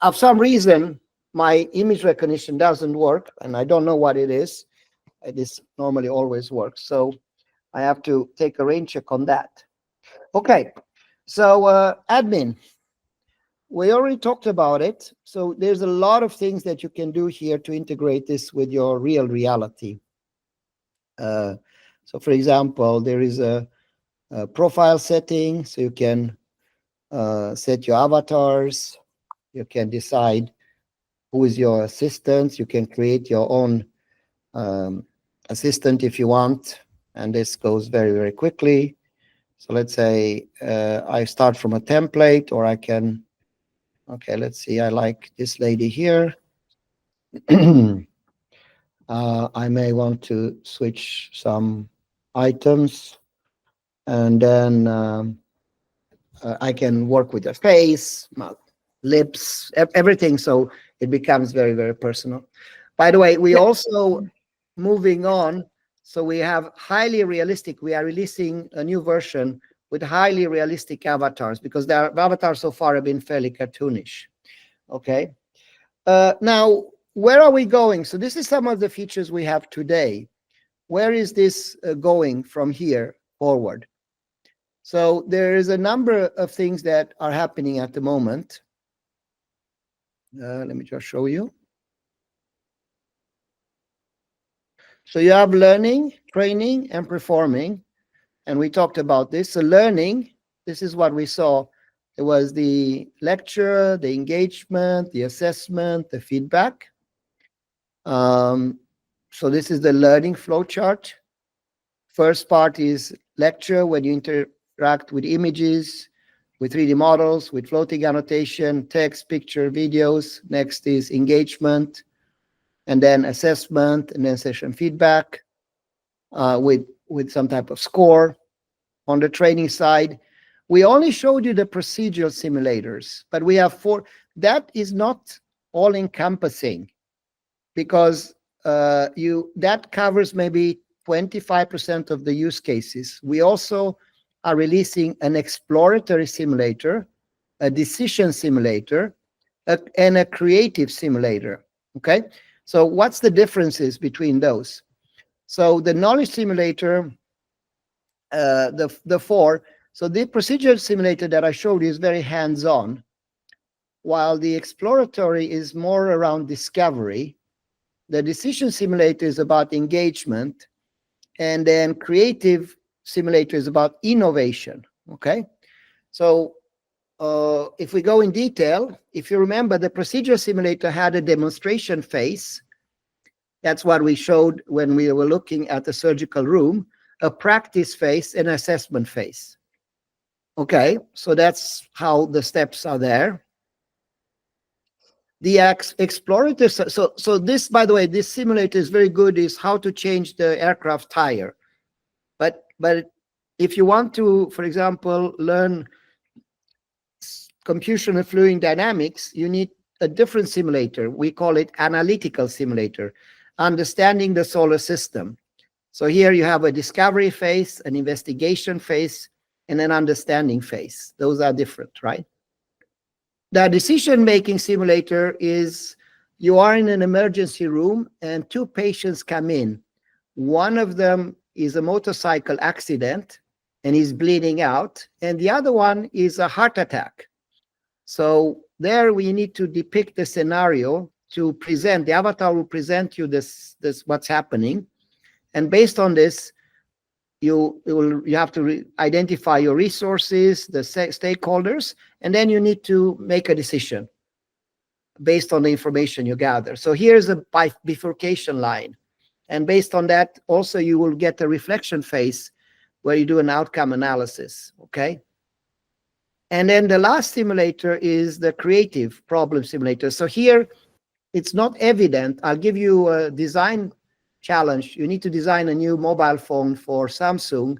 Of some reason, my image recognition doesn't work, and I don't know what it is. This normally always works. So I have to take a rain check on that. Okay, so admin, we already talked about it. So there's a lot of things that you can do here to integrate this with your real reality. So for example, there is a profile setting, so you can set your avatars. You can decide who is your assistant. You can create your own assistant if you want. And this goes very, very quickly. So let's say I start from a template, or I can, okay, let's see, I like this lady here. I may want to switch some items, and then I can work with her face, lips, everything. So it becomes very, very personal. By the way, we also moving on. So we have highly realistic. We are releasing a new version with highly realistic avatars, because the avatars so far have been fairly cartoonish. Okay. Now, where are we going? So this is some of the features we have today. Where is this going from here forward? So there is a number of things that are happening at the moment. Let me just show you. So you have learning, training, and performing. And we talked about this. So learning, this is what we saw. It was the lecture, the engagement, the assessment, the feedback. So this is the learning flow chart. First part is lecture, when you interact with images, with 3D models, with floating annotation, text, picture, videos. Next is engagement, and then assessment, and then session feedback with some type of score. On the training side, we only showed you the procedural simulators, but we have 4. That is not all encompassing, because that covers maybe 25% of the use cases. We also are releasing an exploratory simulator, a decision simulator, and a creative simulator. Okay, so what's the differences between those? So the knowledge simulator, the four, so the procedural simulator that I showed you is very hands-on, while the exploratory is more around discovery. The decision simulator is about engagement, and then creative simulator is about innovation. Okay, so if we go in detail, if you remember, the procedural simulator had a demonstration phase. That's what we showed when we were looking at the surgical room, a practice phase, and assessment phase. Okay, so that's how the steps are there. The exploratory, so this, by the way, this simulator is very good, is how to change the aircraft tire. But if you want to, for example, learn computational fluid dynamics, you need a different simulator. We call it analytical simulator, understanding the solar system. So here you have a discovery phase, an investigation phase, and an understanding phase. Those are different, right? The decision-making simulator is, you are in an emergency room and two patients come in. One of them is a motorcycle accident and he's bleeding out, and the other one is a heart attack. So there we need to depict the scenario to present. The avatar will present you this what's happening, and based on this, you have to identify your resources, the stakeholders, and then you need to make a decision based on the information you gather. So here's a bifurcation line, and based on that, also you will get a reflection phase where you do an outcome analysis. Okay. And then the last simulator is the creative problem simulator. So here, it's not evident. I'll give you a design challenge. You need to design a new mobile phone for Samsung,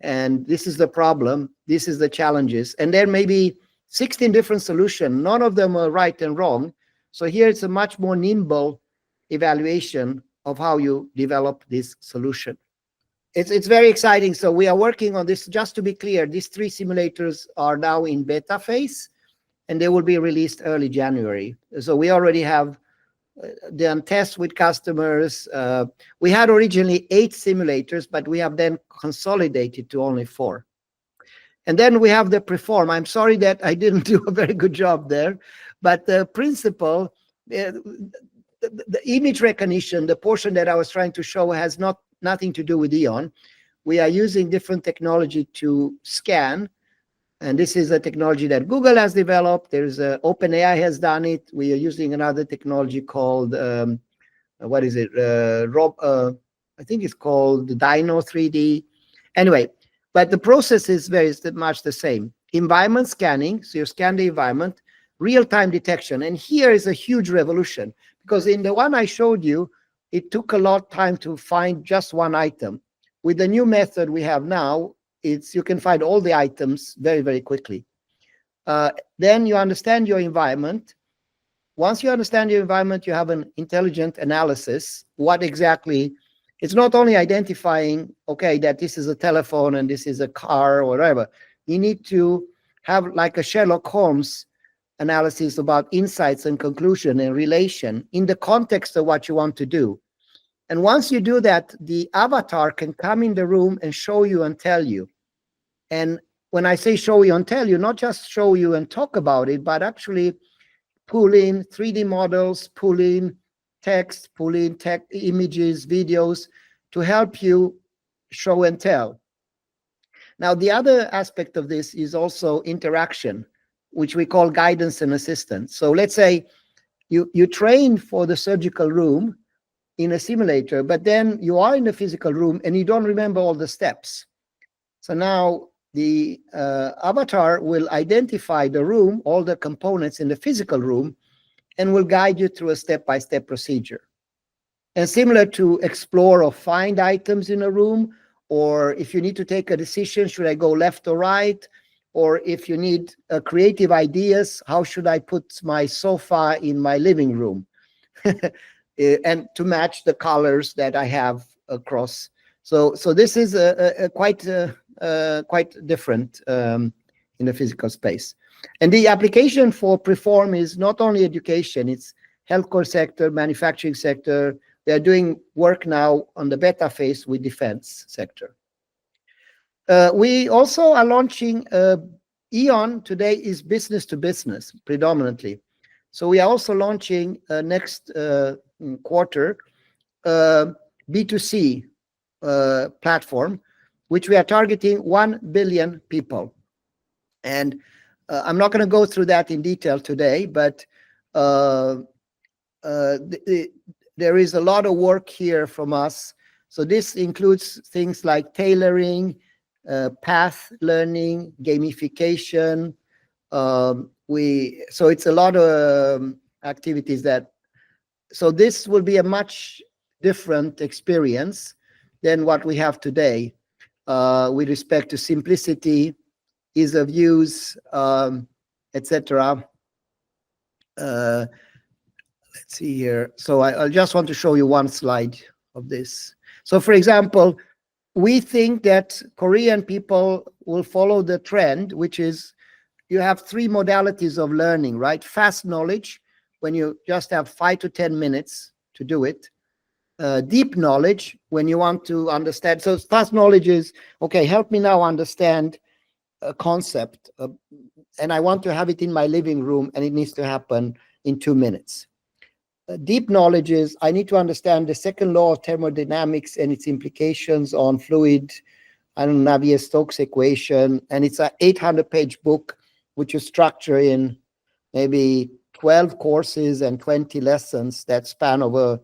and this is the problem. This is the challenges. And there may be 16 different solutions. None of them are right and wrong. So here it's a much more nimble evaluation of how you develop this solution. It's very exciting. So we are working on this. Just to be clear, these three simulators are now in beta phase, and they will be released early January. So we already have done tests with customers. We had originally 8 simulators, but we have then consolidated to only 4. And then we have the Perform. I'm sorry that I didn't do a very good job there, but the principle, the image recognition, the portion that I was trying to show, has nothing to do with EON. We are using different technology to scan, and this is a technology that Google has developed. There's OpenAI has done it. We are using another technology called what is it? I think it's called Dino 3D. Anyway, but the process is very much the same. Environment scanning, so you scan the environment, real-time detection, and here is a huge revolution, because in the one I showed you, it took a lot of time to find just one item. With the new method we have now, you can find all the items very, very quickly. Then you understand your environment. Once you understand your environment, you have an intelligent analysis. What exactly, it's not only identifying, okay, that this is a telephone and this is a car or whatever. You need to have like a Sherlock Holmes analysis about insights and conclusion and relation in the context of what you want to do. And once you do that, the avatar can come in the room and show you and tell you. And when I say show you and tell you, not just show you and talk about it, but actually pull in 3D models, pull in text, pull in images, videos to help you show and tell. Now, the other aspect of this is also interaction, which we call guidance and assistance. So let's say you train for the surgical room in a simulator, but then you are in the physical room and you don't remember all the steps. So now the avatar will identify the room, all the components in the physical room, and will guide you through a step-by-step procedure. And similar to explore or find items in a room, or if you need to take a decision, should I go left or right? Or if you need creative ideas, how should I put my sofa in my living room? And to match the colors that I have across. So this is quite different in the physical space. And the application for Preform is not only education, it's healthcare sector, manufacturing sector. They are doing work now on the beta phase with defense sector. We also are launching EON today is business to business predominantly. So we are also launching next quarter B2C platform, which we are targeting 1 billion people. And I'm not going to go through that in detail today, but there is a lot of work here from us. So this includes things like tailoring, path learning, gamification. So it's a lot of activities that, so this will be a much different experience than what we have today with respect to simplicity, ease of use, etc. Let's see here. So I just want to show you one slide of this. So for example, we think that Korean people will follow the trend, which is you have 3 modalities of learning, right? Fast knowledge, when you just have 5 to 10 minutes to do it. Deep knowledge, when you want to understand. So fast knowledge is, okay, help me now understand a concept, and I want to have it in my living room, and it needs to happen in 2 minutes. Deep knowledge is, I need to understand the second law of thermodynamics and its implications on fluid, I don't know, Navier-Stokes equation, and it's an 800-page book, which is structured in maybe 12 courses and 20 lessons that span over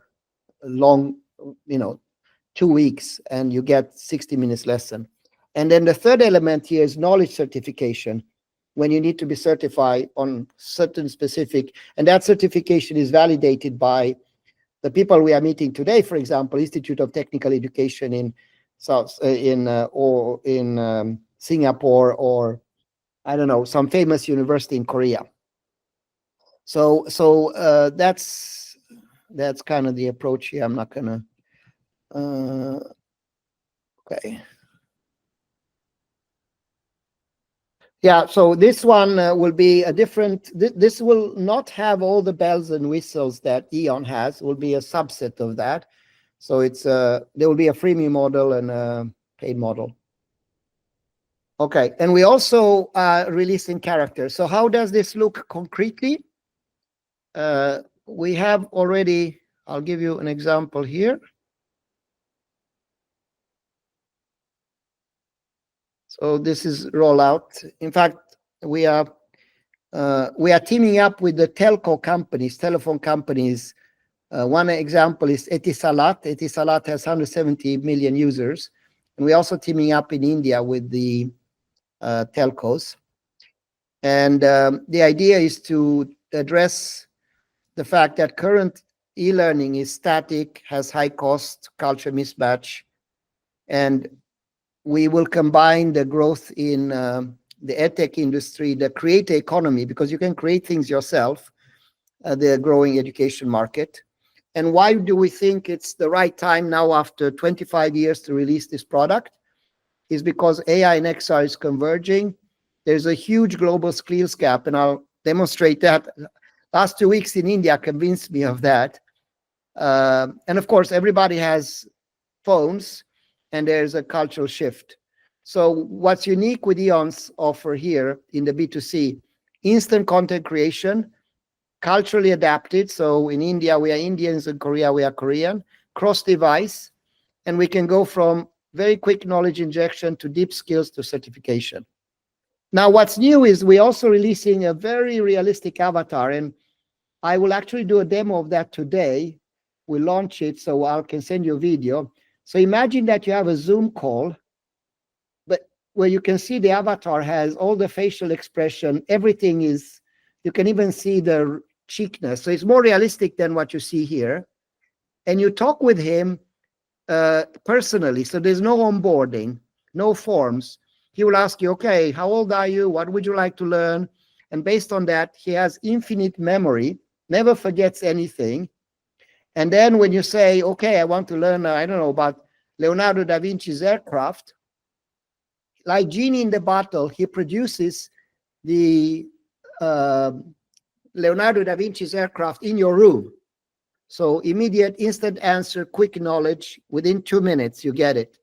a long, 2 weeks, and you get 60 minutes lesson. And then the third element here is knowledge certification, when you need to be certified on certain specific, and that certification is validated by the people we are meeting today. For example, Institute of Technical Education in Singapore, or I don't know, some famous university in Korea. So that's kind of the approach here. I'm not gonna. Okay. Yeah, so this one will be a different, this will not have all the bells and whistles that EON has. It will be a subset of that. So it's there will be a freemium model and a paid model. Okay, and we also are releasing characters. So how does this look concretely? We have already, I'll give you an example here. So this is rollout. In fact, we are teaming up with the telco companies, telephone companies. One example is Etisalat. Etisalat has 170 million users. And we're also teaming up in India with the telcos. And the idea is to address the fact that current e-learning is static, has high cost, culture mismatch, and we will combine the growth in the edtech industry, the creator economy, because you can create things yourself, the growing education market. And why do we think it's the right time now, after 25 years, to release this product? Is because AI and XR is converging. There's a huge global skills gap, and I'll demonstrate that. Last 2 weeks in India convinced me of that. And of course, everybody has phones, and there's a cultural shift. So what's unique with EON's offer here in the B2C, instant content creation, culturally adapted. So in India, we are Indians, in Korea, we are Korean, cross-device, and we can go from very quick knowledge injection to deep skills to certification. Now, what's new is we're also releasing a very realistic avatar, and I will actually do a demo of that today. We'll launch it, so I can send you a video. So imagine that you have a Zoom call, but where you can see the avatar has all the facial expression, everything is, you can even see the cheekness. So it's more realistic than what you see here. And you talk with him personally. So there's no onboarding, no forms. He will ask you, okay, how old are you? What would you like to learn? And based on that, he has infinite memory, never forgets anything. And then when you say, okay, I want to learn, I don't know, about Leonardo da Vinci's aircraft, like Genie in the bottle, he produces the Leonardo da Vinci's aircraft in your room. So immediate, instant answer, quick knowledge, within 2 minutes, you get it.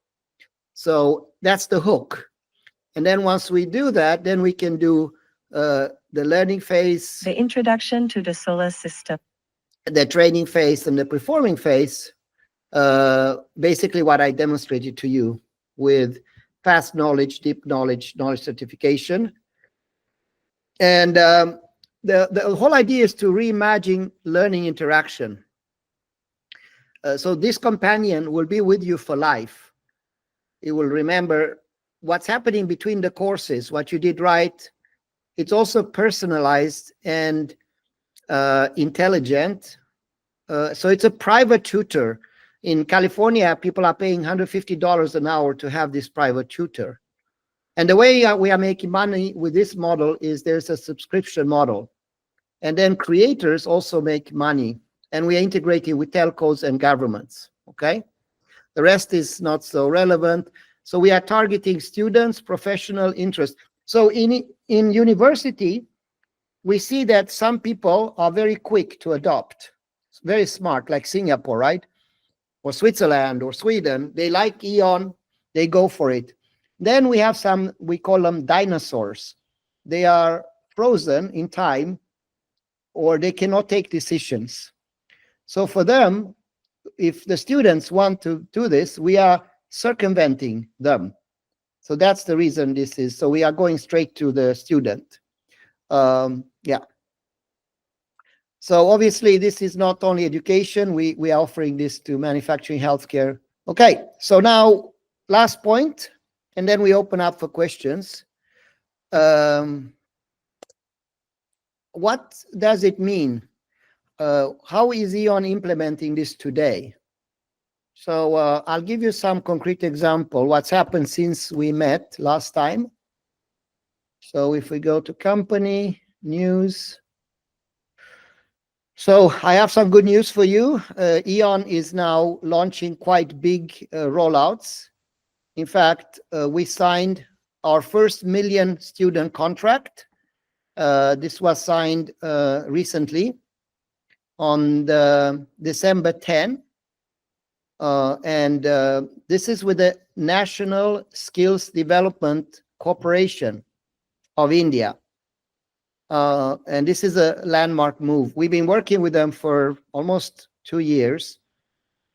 So that's the hook. And then once we do that, then we can do the learning phase, The introduction to the solar system. the training phase, and the performing phase. Basically what I demonstrated to you with fast knowledge, deep knowledge, knowledge certification. And the whole idea is to reimagine learning interaction. So this companion will be with you for life. It will remember what's happening between the courses, what you did right. It's also personalized and intelligent. So it's a private tutor. In California, people are paying $150 an hour to have this private tutor. And the way we are making money with this model is there's a subscription model. And then creators also make money. And we are integrating with telcos and governments, okay? The rest is not so relevant. So we are targeting students, professional interest. So in university, we see that some people are very quick to adopt, very smart, like Singapore, right? Or Switzerland or Sweden. They like EON, they go for it. Then we have some, we call them dinosaurs. They are frozen in time, or they cannot take decisions. So for them, if the students want to do this, we are circumventing them. So that's the reason this is. So we are going straight to the student. Yeah. So obviously this is not only education, we are offering this to manufacturing, healthcare. Okay, so now last point, and then we open up for questions. What does it mean? How is EON implementing this today? So I'll give you some concrete example, what's happened since we met last time. So if we go to company, news. So I have some good news for you. EON is now launching quite big rollouts. In fact, we signed our first 1 million student contract. This was signed recently on December 10. And this is with the National Skills Development Corporation of India. And this is a landmark move. We've been working with them for almost 2 years.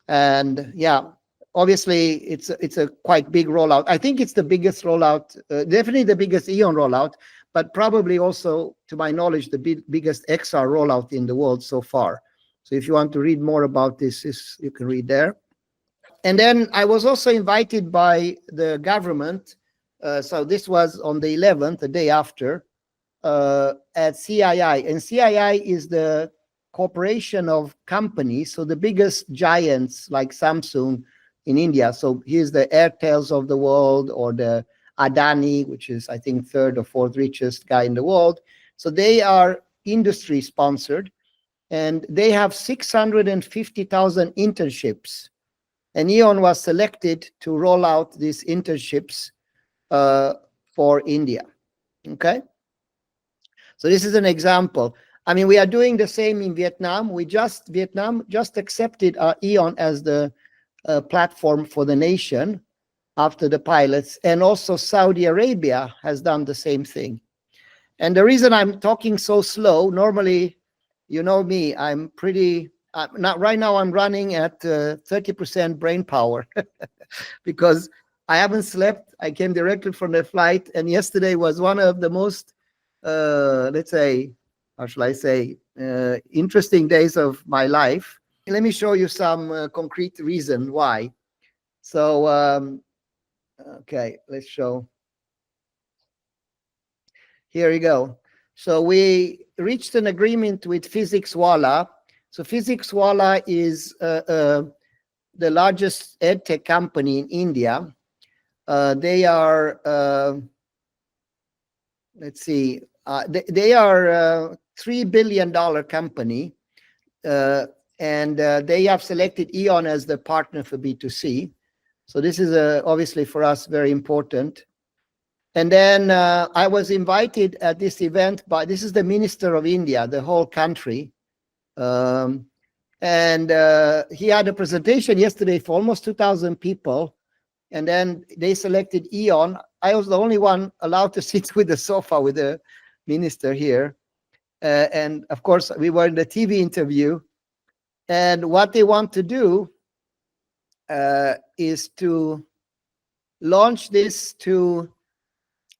And yeah, obviously it's a quite big rollout. I think it's the biggest rollout, definitely the biggest EON rollout, but probably also, to my knowledge, the biggest XR rollout in the world so far. So if you want to read more about this, you can read there. And then I was also invited by the government. So this was on the 11th, the day after, at CII. And CII is the corporation of companies, so the biggest giants like Samsung in India. So here's the Airtels of the world, or the Adani, which is, I think, 3rd or 4th richest guy in the world. So they are industry sponsored, and they have 650,000 internships. And EON was selected to roll out these internships for India. Okay. So this is an example. I mean, we are doing the same in Vietnam. Vietnam just accepted EON as the platform for the nation after the pilots. And also Saudi Arabia has done the same thing. And the reason I'm talking so slow, normally, you know me, I'm pretty, not right now I'm running at 30% brain power because I haven't slept. I came directly from the flight, and yesterday was one of the most, let's say, how shall I say, interesting days of my life. Let me show you some concrete reason why. So, okay, let's show. Here we go. So we reached an agreement with Physics Wallah. So Physics Wallah is the largest edtech company in India. They are, let's see, they are a $3 billion company, and they have selected EON as the partner for B2C. So this is obviously for us very important. And then I was invited at this event by, this is the Minister of India, the whole country. And he had a presentation yesterday for almost 2,000 people. And then they selected EON. I was the only one allowed to sit with the sofa with the minister here. And of course, we were in the TV interview. And what they want to do is to launch this to,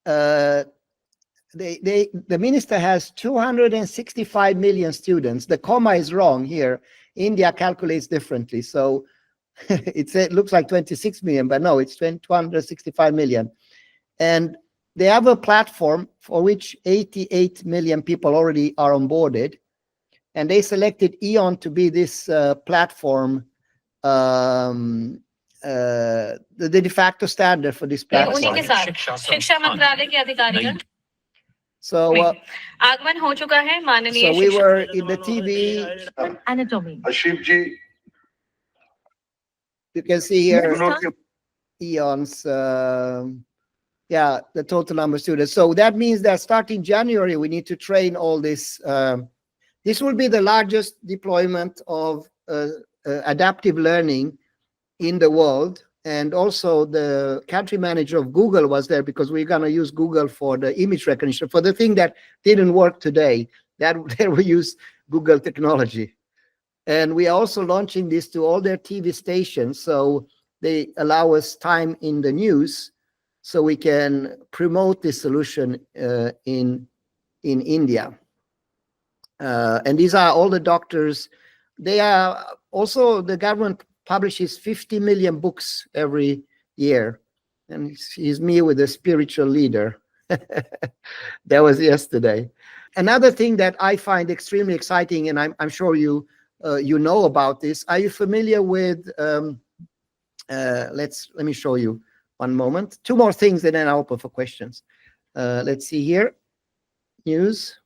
the minister has 265 million students. The comma is wrong here. India calculates differently. So it looks like 26 million, but no, it's 265 million. And they have a platform for which 88 million people already are onboarded. And they selected EON to be this platform, the de facto standard for this platform. So, so we were in the TV. Anatomy. You can see here EON's, yeah, the total number of students. So that means that starting January, we need to train all this. This will be the largest deployment of adaptive learning in the world. And also the country manager of Google was there because we're going to use Google for the image recognition, for the thing that didn't work today, that we use Google technology. And we are also launching this to all their TV stations. So they allow us time in the news so we can promote this solution in India. And these are all the doctors. They are also, the government publishes 50 million books every year. And he's me with a spiritual leader. That was yesterday. Another thing that I find extremely exciting, and I'm sure you you know about this. Are you familiar with, let me show you one moment. Two more things and then I'll open for questions. Let's see here, news.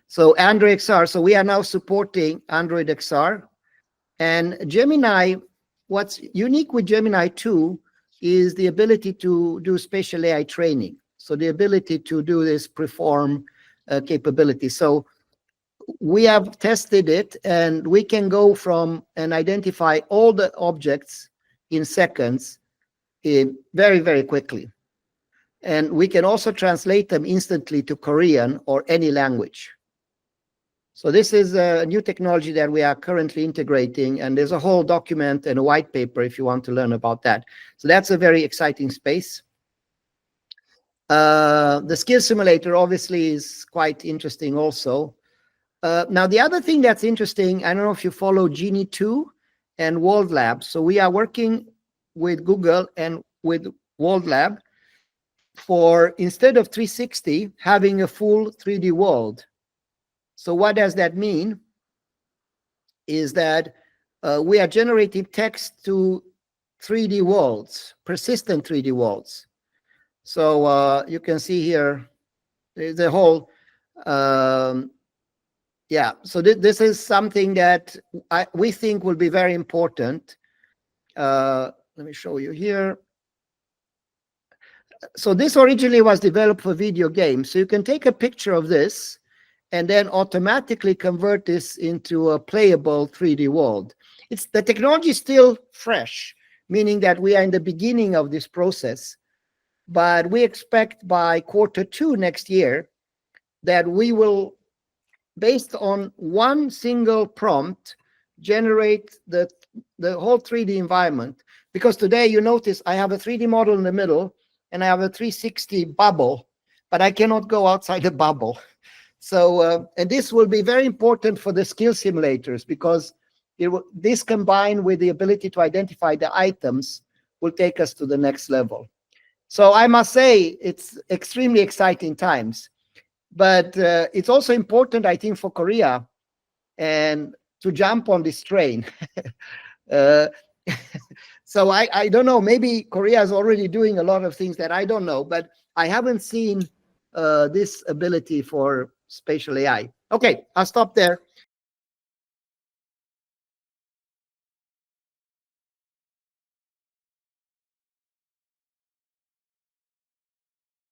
So Android XR, so we are now supporting Android XR. And Gemini, what's unique with Gemini 2 is the ability to do spatial AI training. So the ability to do this preform capability. So we have tested it and we can go from and identify all the objects in seconds very, very quickly. And we can also translate them instantly to Korean or any language. So this is a new technology that we are currently integrating, and there's a whole document and a white paper if you want to learn about that. So that's a very exciting space. The skill simulator obviously is quite interesting also. Now, the other thing that's interesting, I don't know if you follow Genie 2 and World Lab. So we are working with Google and with World Lab for, instead of 360, having a full 3D world. So what does that mean? Is that we are generating text to 3D worlds, persistent 3D worlds. So you can see here, the whole, yeah, so this is something that we think will be very important. Let me show you here. So this originally was developed for video games. So you can take a picture of this and then automatically convert this into a playable 3D world. The technology is still fresh, meaning that we are in the beginning of this process. But we expect by Q2 next year that we will, based on one single prompt, generate the whole 3D environment. Because today you notice I have a 3D model in the middle and I have a 360 bubble, but I cannot go outside the bubble. So, and this will be very important for the skill simulators because this combined with the ability to identify the items will take us to the next level. So I must say it's extremely exciting times, but it's also important, I think, for Korea and to jump on this train. So I don't know, maybe Korea is already doing a lot of things that I don't know, but I haven't seen this ability for spatial AI. Okay, I'll stop there.